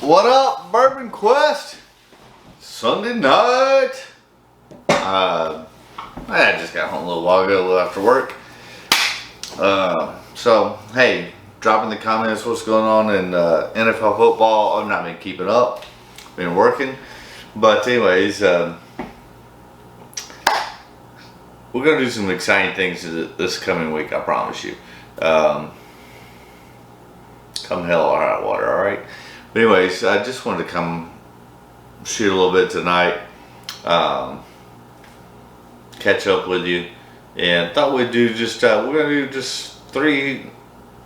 What up, Bourbon Quest? Sunday night. I just got home a little while ago, a little after work. So hey, drop in the comments what's going on in NFL football. I've not been keeping up, been working, but anyways, we're gonna do some exciting things this coming week. I promise you. Come hell or high water, all right. But anyways, I just wanted to come shoot a little bit tonight, catch up with you, and thought we'd do just we're gonna do just three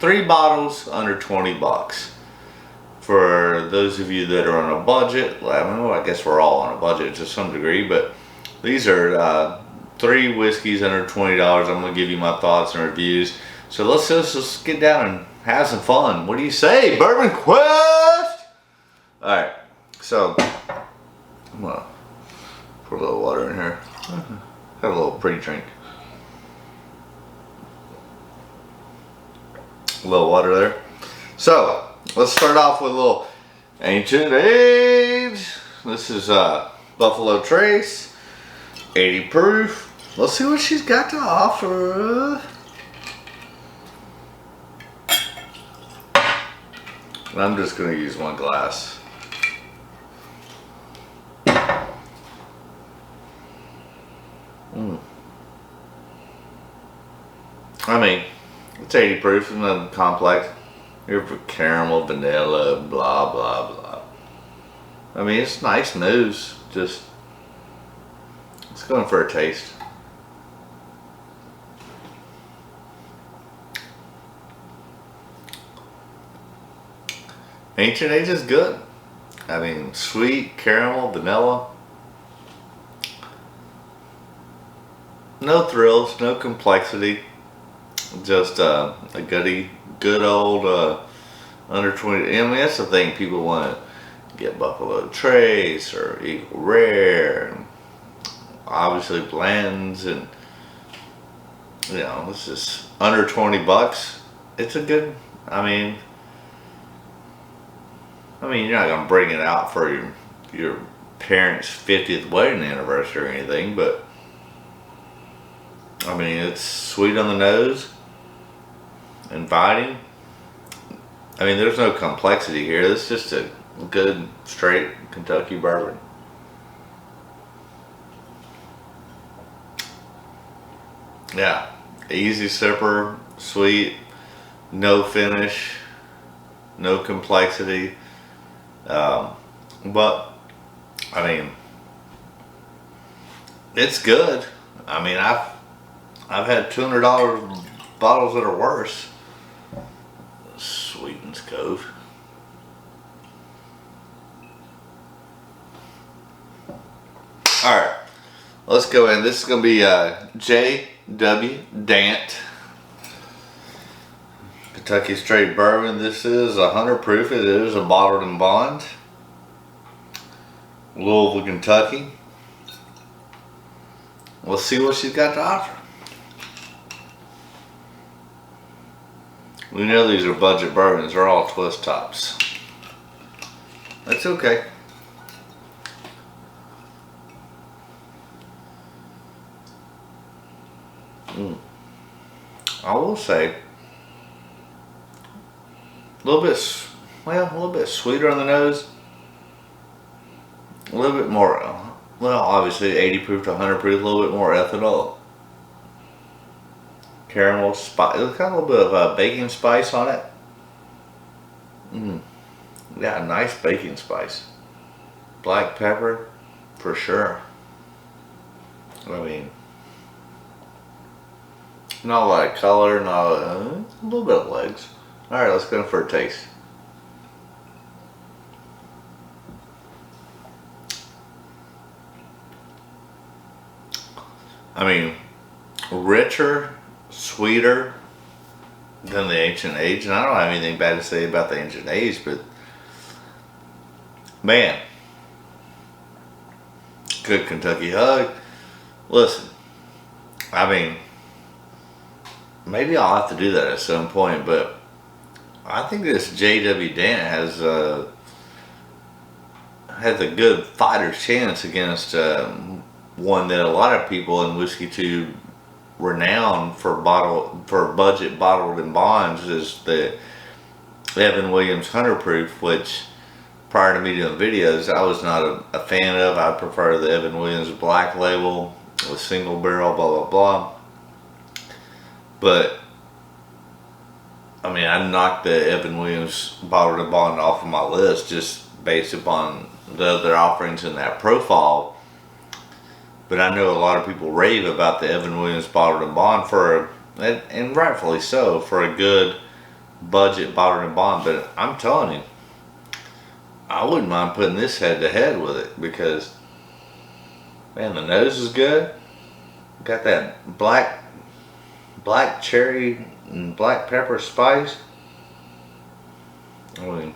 bottles under $20 for those of you that are on a budget. I guess we're all on a budget to some degree, but these are 3 whiskeys under $20. I'm gonna give you my thoughts and reviews. So let's just get down and have some fun. What do you say, Bourbon Quest? All right, so I'm gonna pour a little water in here. Have a little pre-drink. A little water there. So let's start off with a little Ancient Age. This is Buffalo Trace, 80 proof. Let's see what she's got to offer. I'm just gonna use one glass. I mean, it's 80 proof, and nothing complex. Here for caramel, vanilla, blah blah blah. I mean, it's nice news. Just let's go in for a taste. Ancient Age is good. I mean, sweet, caramel, vanilla. No thrills, no complexity. Just a good old under 20. I mean, that's the thing, people want to get Buffalo Trace or Eagle Rare, and obviously blends, and you know, this is under $20. It's a good. I mean, you're not gonna bring it out for your parents' 50th wedding anniversary or anything, but I mean, it's sweet on the nose, inviting. I mean, there's no complexity here. This is just a good, straight Kentucky bourbon. Yeah, easy sipper, sweet, no finish, no complexity. But I mean, it's good. I mean, I've had $200 bottles that are worse. Sweetens Cove. All right, let's go in. This is gonna be W Dant Kentucky Straight Bourbon. This is 100 proof. It is a bottled and bond. Louisville, Kentucky. Let's see what she's got to offer. We know these are budget bourbons. They're all twist tops. That's okay. I will say a little bit sweeter on the nose. A little bit more, well, obviously 80 proof to 100 proof, a little bit more ethanol. Caramel spice, it's got a little bit of baking spice on it. Yeah, nice baking spice. Black pepper, for sure. I mean, not a lot of color, not a little bit of legs. All right, let's go for a taste. I mean, richer, sweeter than the Ancient Age, and I don't have anything bad to say about the Ancient Age, but man, good Kentucky hug. Listen, I mean, maybe I'll have to do that at some point, but I think this W Dant has has a good fighter's chance against one that a lot of people in Whiskey Tube renowned for budget bottled in bonds is the Evan Williams Hunter Proof, which prior to me doing videos I was not a fan of. I prefer the Evan Williams Black Label with single barrel, blah blah blah. But I mean, I knocked the Evan Williams bottled in bond off of my list just based upon the other offerings in that profile. But I know a lot of people rave about the Evan Williams bottled in bond and rightfully so, for a good budget bottled in bond. But I'm telling you, I wouldn't mind putting this head to head with it because, man, the nose is good. Got that black cherry and black pepper spice. I mean,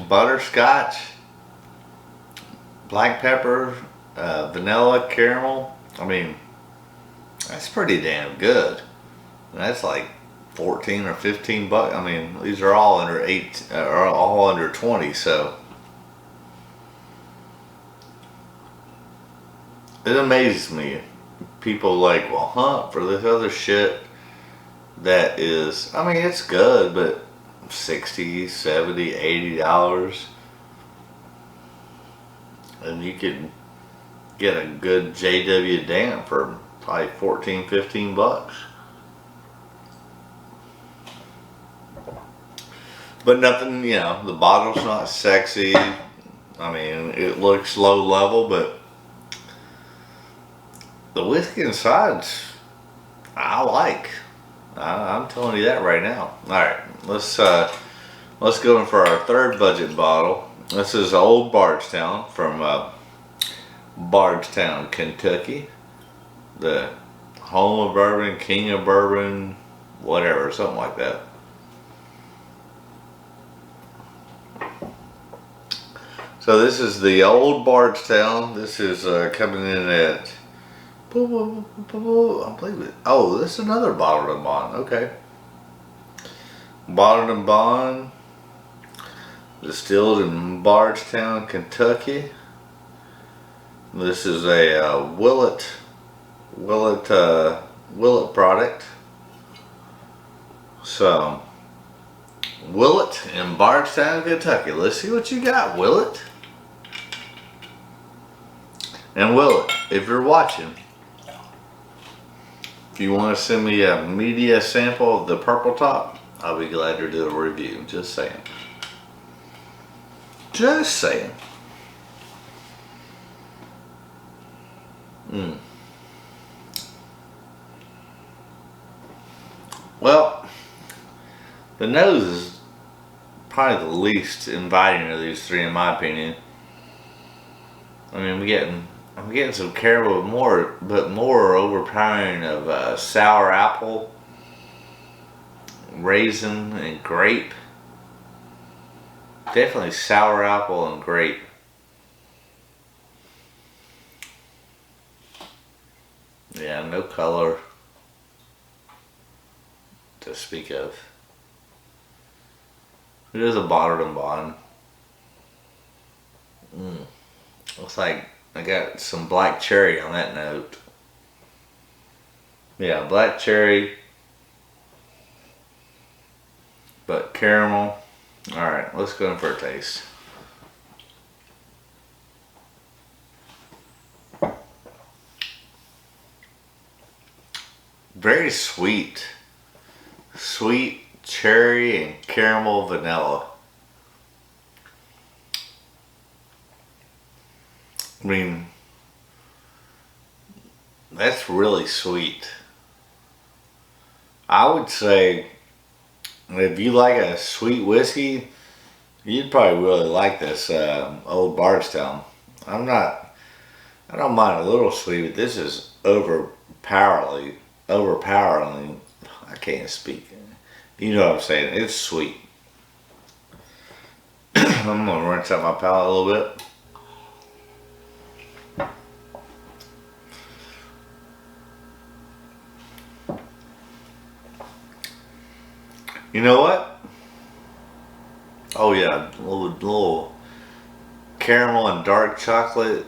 butterscotch, black pepper, vanilla, caramel. I mean, that's pretty damn good. That's like 14 or 15 bucks. I mean, these are all under 8, or all under 20. So it amazes me. People like, well, hunt for this other shit that is, I mean, it's good, but $60, $70, $80, and you could get a good W Dant for probably 14, 15 bucks. But nothing, you know, the bottle's not sexy. I mean, it looks low level, but the whiskey inside's I like. I'm telling you that right now. All right, let's go in for our third budget bottle. This is Old Bardstown from Bardstown, Kentucky, the home of bourbon, king of bourbon, whatever, something like that. So this is the Old Bardstown. This is coming in at, I believe it. Oh, this is another bottled and bond. Okay. Bottled and bond, distilled in Bardstown, Kentucky. This is a Willet product. So, Willet in Bardstown, Kentucky. Let's see what you got, Willet. And Willet, if you're watching, if you want to send me a media sample of the purple top, I'll be glad to do a review. Just saying. Just saying. Well, the nose is probably the least inviting of these three, in my opinion. I mean, I'm getting some caramel, but more overpowering of sour apple, raisin, and grape. Definitely sour apple and grape. Yeah, no color to speak of. It is a bottled and bond. Looks like I got some black cherry on that note. Yeah, black cherry, but caramel. Alright, let's go in for a taste. Very sweet. Sweet cherry and caramel vanilla. I mean, that's really sweet. I would say if you like a sweet whiskey, you'd probably really like this Old Bardstown. I don't mind a little sweet, but this is overpoweringly, I can't speak. You know what I'm saying? It's sweet. I'm gonna rinse out my palate a little bit. You know what? Oh yeah, little caramel and dark chocolate,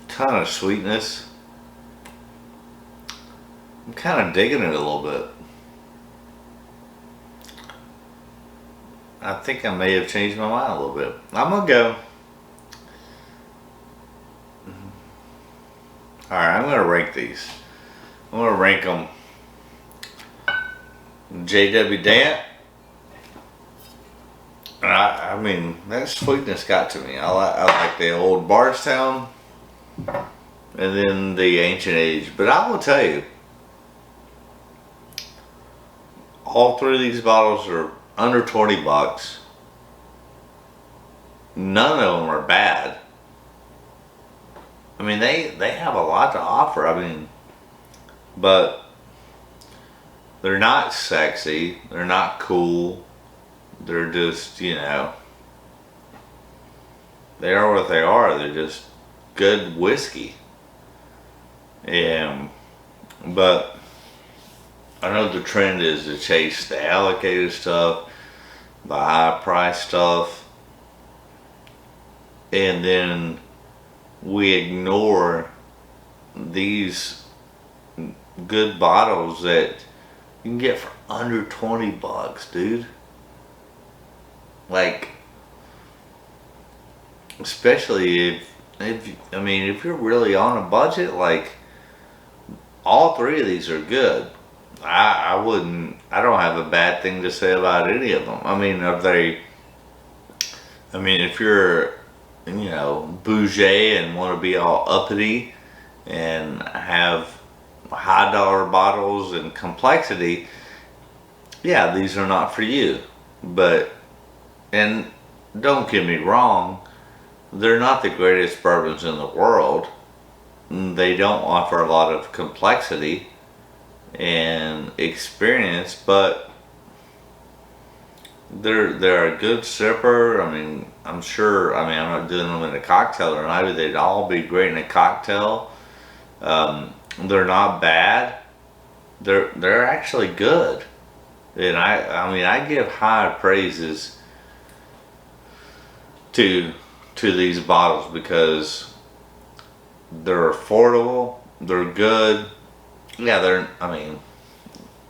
ton of sweetness. I'm kind of digging it a little bit. I think I may have changed my mind a little bit. I'm gonna go. Alright, I'm gonna rank these. I'm gonna rank them W Dant. I mean, that sweetness got to me. I like the old Bardstown and then the Ancient Age. But I will tell you, all three of these bottles are under 20 bucks. None of them are bad. I mean, they have a lot to offer. I mean, but they're not sexy. They're not cool. They're just, you know, they are what they are. They're just good whiskey. But I know the trend is to chase the allocated stuff, the high price stuff, and then we ignore these good bottles that you can get for under 20 bucks, dude. Like, especially if you're really on a budget, like, all three of these are good. I don't have a bad thing to say about any of them. If you're, you know, bougie and want to be all uppity and have high dollar bottles and complexity, yeah, these are not for you. But, and don't get me wrong, they're not the greatest bourbons in the world. They don't offer a lot of complexity and experience, but they're a good sipper. I mean, I'm not doing them in a cocktail or not, but they'd all be great in a cocktail. They're not bad. They're actually good. And I give high praises to these bottles because they're affordable, they're good. Yeah,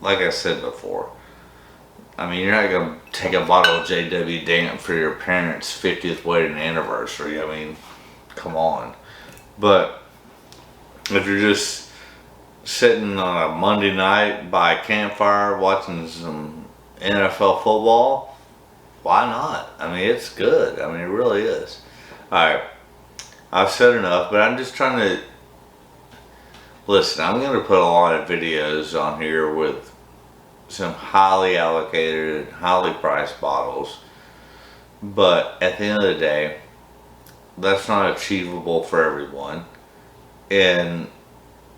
like I said before, you're not going to take a bottle of W Dant for your parents' 50th wedding anniversary. I mean, come on. But if you're just sitting on a Monday night by a campfire watching some NFL football, why not? I mean, it's good. I mean, it really is. Alright, I've said enough, but I'm just trying to... Listen, I'm going to put a lot of videos on here with some highly allocated, highly priced bottles. But at the end of the day, that's not achievable for everyone. And,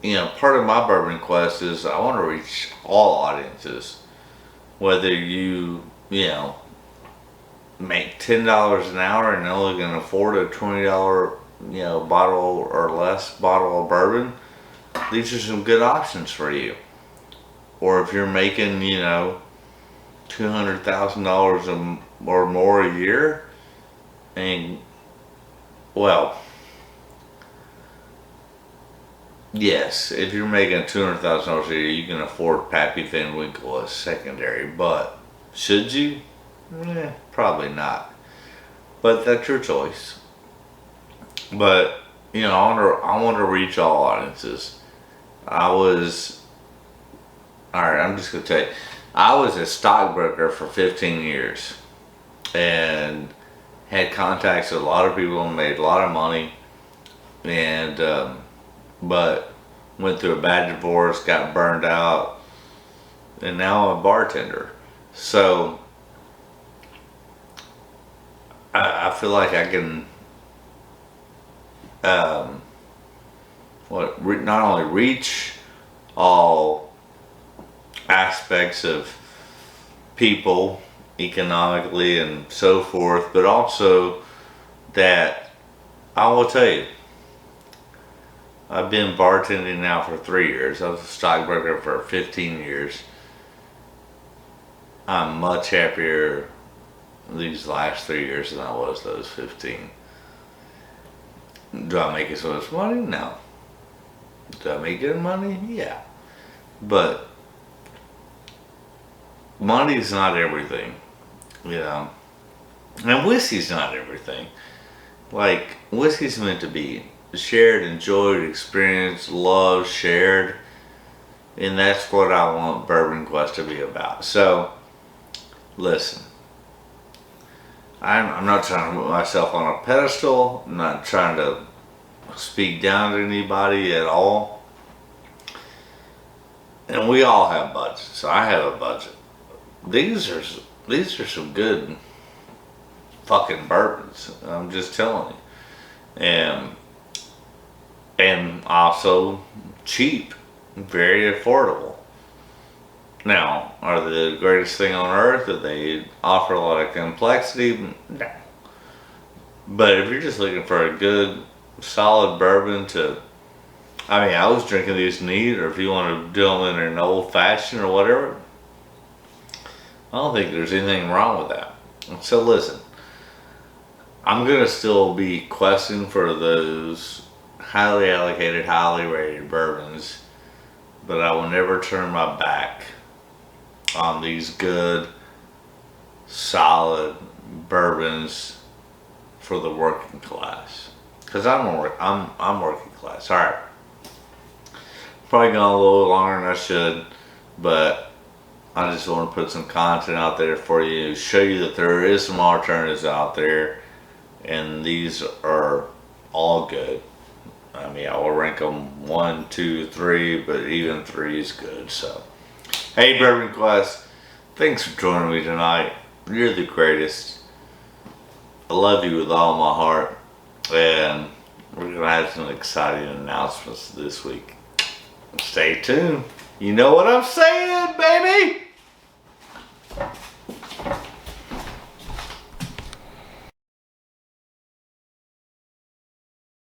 you know, part of my bourbon quest is I want to reach all audiences. Whether you know, make $10 an hour and only can afford a $20, you know, bottle or less bottle of bourbon, these are some good options for you. Or if you're making, you know, $200,000 or more a year, and, well, yes, if you're making $200,000 a year, you can afford Pappy Van Winkle as secondary, but should you? Probably not. But that's your choice. But, you know, I want to reach all audiences. Alright, I'm just going to tell you. I was a stockbroker for 15 years. And had contacts with a lot of people and made a lot of money. And, but went through a bad divorce, got burned out. And now I'm a bartender. So, I feel like I can not only reach all aspects of people economically and so forth, but also that I will tell you, I've been bartending now for 3 years. I was a stockbroker for 15 years. I'm much happier these last 3 years than I was those 15. Do I make as much money? No. Do I make good money? Yeah. But money's not everything, you know. And whiskey's not everything. Like, whiskey's meant to be shared, enjoyed, experienced, loved, shared. And that's what I want Bourbon Quest to be about. So, listen. I'm not trying to put myself on a pedestal. I'm not trying to speak down to anybody at all. And we all have budgets. So I have a budget. These are some good fucking bourbons. I'm just telling you. And also cheap, very affordable. Now, are they the greatest thing on earth? Do they offer a lot of complexity? No. But if you're just looking for a good, solid bourbon I was drinking these neat, or if you want to do them in an old fashioned or whatever, I don't think there's anything wrong with that. So listen, I'm going to still be questing for those highly allocated, highly rated bourbons, but I will never turn my back on these good, solid bourbons for the working class. Because I'm working class. All right. Probably gone a little longer than I should, but I just want to put some content out there for you, show you that there is some alternatives out there, and these are all good. I will rank them 1, 2, 3, but even 3 is good. So, hey, Bourbon Quest, thanks for joining me tonight. You're the greatest. I love you with all my heart, and we're gonna have some exciting announcements this week. Stay tuned. You know what I'm saying, baby?